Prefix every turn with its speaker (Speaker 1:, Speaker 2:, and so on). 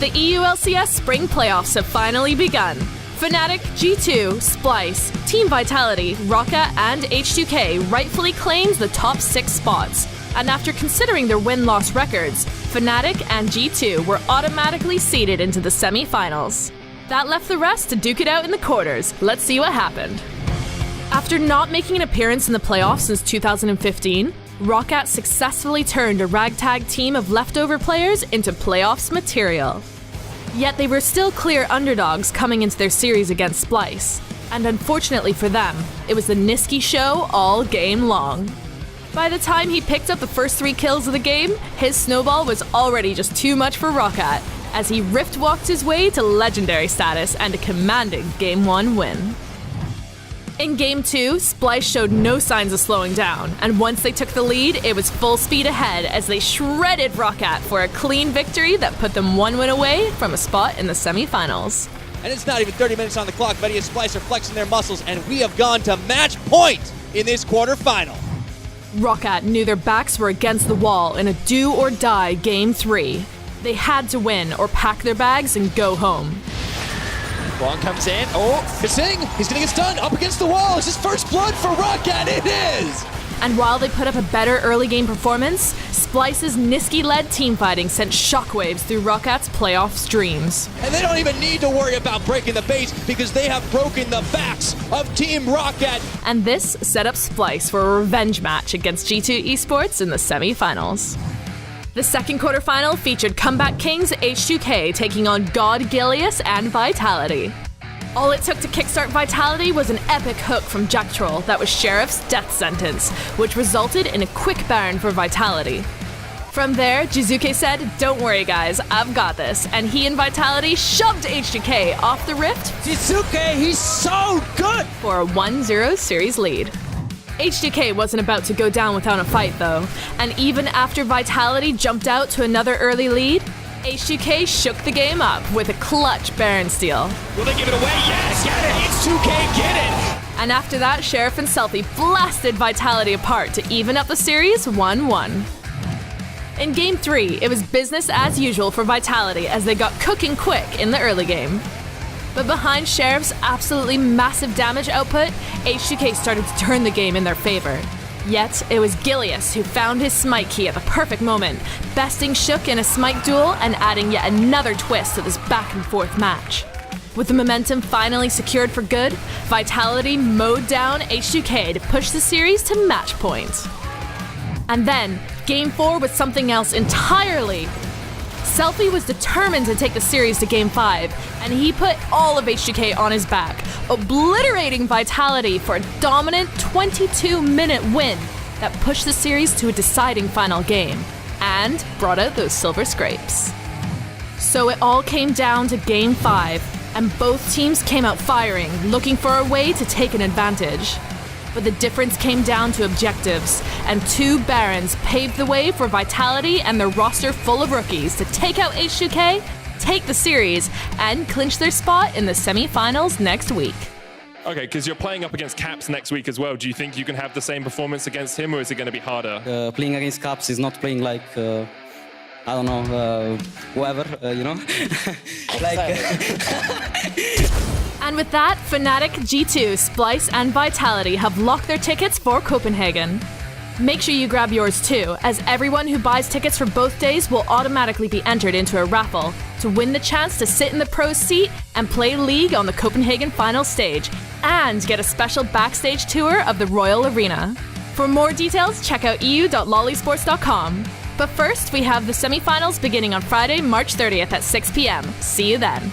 Speaker 1: The EU LCS Spring Playoffs have finally begun. Fnatic, G2, Splyce, Team Vitality, Rocket, and H2K rightfully claimed the top 6 spots. And after considering their win-loss records, Fnatic and G2 were automatically seeded into the semi-finals. That left the rest to duke it out in the quarters. Let's see what happened. After not making an appearance in the playoffs since 2015, Rocket successfully turned a ragtag team of leftover players into playoffs material. Yet they were still clear underdogs coming into their series against Splyce. And unfortunately for them, it was the Niski show all game long. By the time he picked up the first 3 kills of the game, his snowball was already just too much for Rocket, as he rift-walked his way to legendary status and a commanding Game 1 win. In Game 2, Splyce showed no signs of slowing down, and once they took the lead, it was full speed ahead as they shredded Rocket for a clean victory that put them 1 win away from a spot in the semi-finals.
Speaker 2: And it's not even 30 minutes on the clock. Betty and Splyce are flexing their muscles, and we have gone to match point in this quarterfinal.
Speaker 1: Rocket knew their backs were against the wall in a do-or-die Game 3. They had to win or pack their bags and go home.
Speaker 2: Long comes in. Oh, Kassadin, he's gonna get stunned. Up against the wall. It's his first blood for Rocket. It is!
Speaker 1: And while they put up a better early game performance, Splyce's Niski-led teamfighting sent shockwaves through Rocket's playoff dreams.
Speaker 2: And they don't even need to worry about breaking the base because they have broken the backs of Team Rocket.
Speaker 1: And this set up Splyce for a revenge match against G2 Esports in the semi-finals. The second quarterfinal featured comeback kings H2K taking on God Gilius and Vitality. All it took to kickstart Vitality was an epic hook from Jack Troll that was Sheriff's death sentence, which resulted in a quick Baron for Vitality. From there, Jizuke said, "Don't worry guys, I've got this," and he and Vitality shoved H2K off the rift.
Speaker 2: Jizuke, he's so good!
Speaker 1: For a 1-0 series lead. H2K wasn't about to go down without a fight though, and even after Vitality jumped out to another early lead, H2K shook the game up with a clutch Baron steal.
Speaker 2: Will they give it away? Yes, get it! H2K, get it!
Speaker 1: And after that, Sheriff and Selfie blasted Vitality apart to even up the series 1-1. In Game 3, it was business as usual for Vitality as they got cooking quick in the early game. But behind Sheriff's absolutely massive damage output, H2K started to turn the game in their favor. Yet, it was Gilius who found his smite key at the perfect moment, besting Shook in a smite duel and adding yet another twist to this back and forth match. With the momentum finally secured for good, Vitality mowed down H2K to push the series to match point. And then, Game 4 was something else entirely. Selfie was determined to take the series to Game 5, and he put all of H2K on his back, obliterating Vitality for a dominant 22-minute win that pushed the series to a deciding final game, and brought out those silver scrapes. So it all came down to Game 5, and both teams came out firing, looking for a way to take an advantage. But the difference came down to objectives, and 2 Barons paved the way for Vitality and their roster full of rookies to take out H2K, take the series, and clinch their spot in the semi-finals next week.
Speaker 3: Okay, because you're playing up against Caps next week as well. Do you think you can have the same performance against him, or is it going to be harder?
Speaker 4: Playing against Caps is not playing like, I don't know, whoever, you know?
Speaker 1: And with that, Fnatic, G2, Splyce, and Vitality have locked their tickets for Copenhagen. Make sure you grab yours too, as everyone who buys tickets for both days will automatically be entered into a raffle to win the chance to sit in the pros seat and play League on the Copenhagen final stage, and get a special backstage tour of the Royal Arena. For more details, check out eu.lollysports.com. But first, we have the semifinals beginning on Friday, March 30th at 6 p.m. See you then.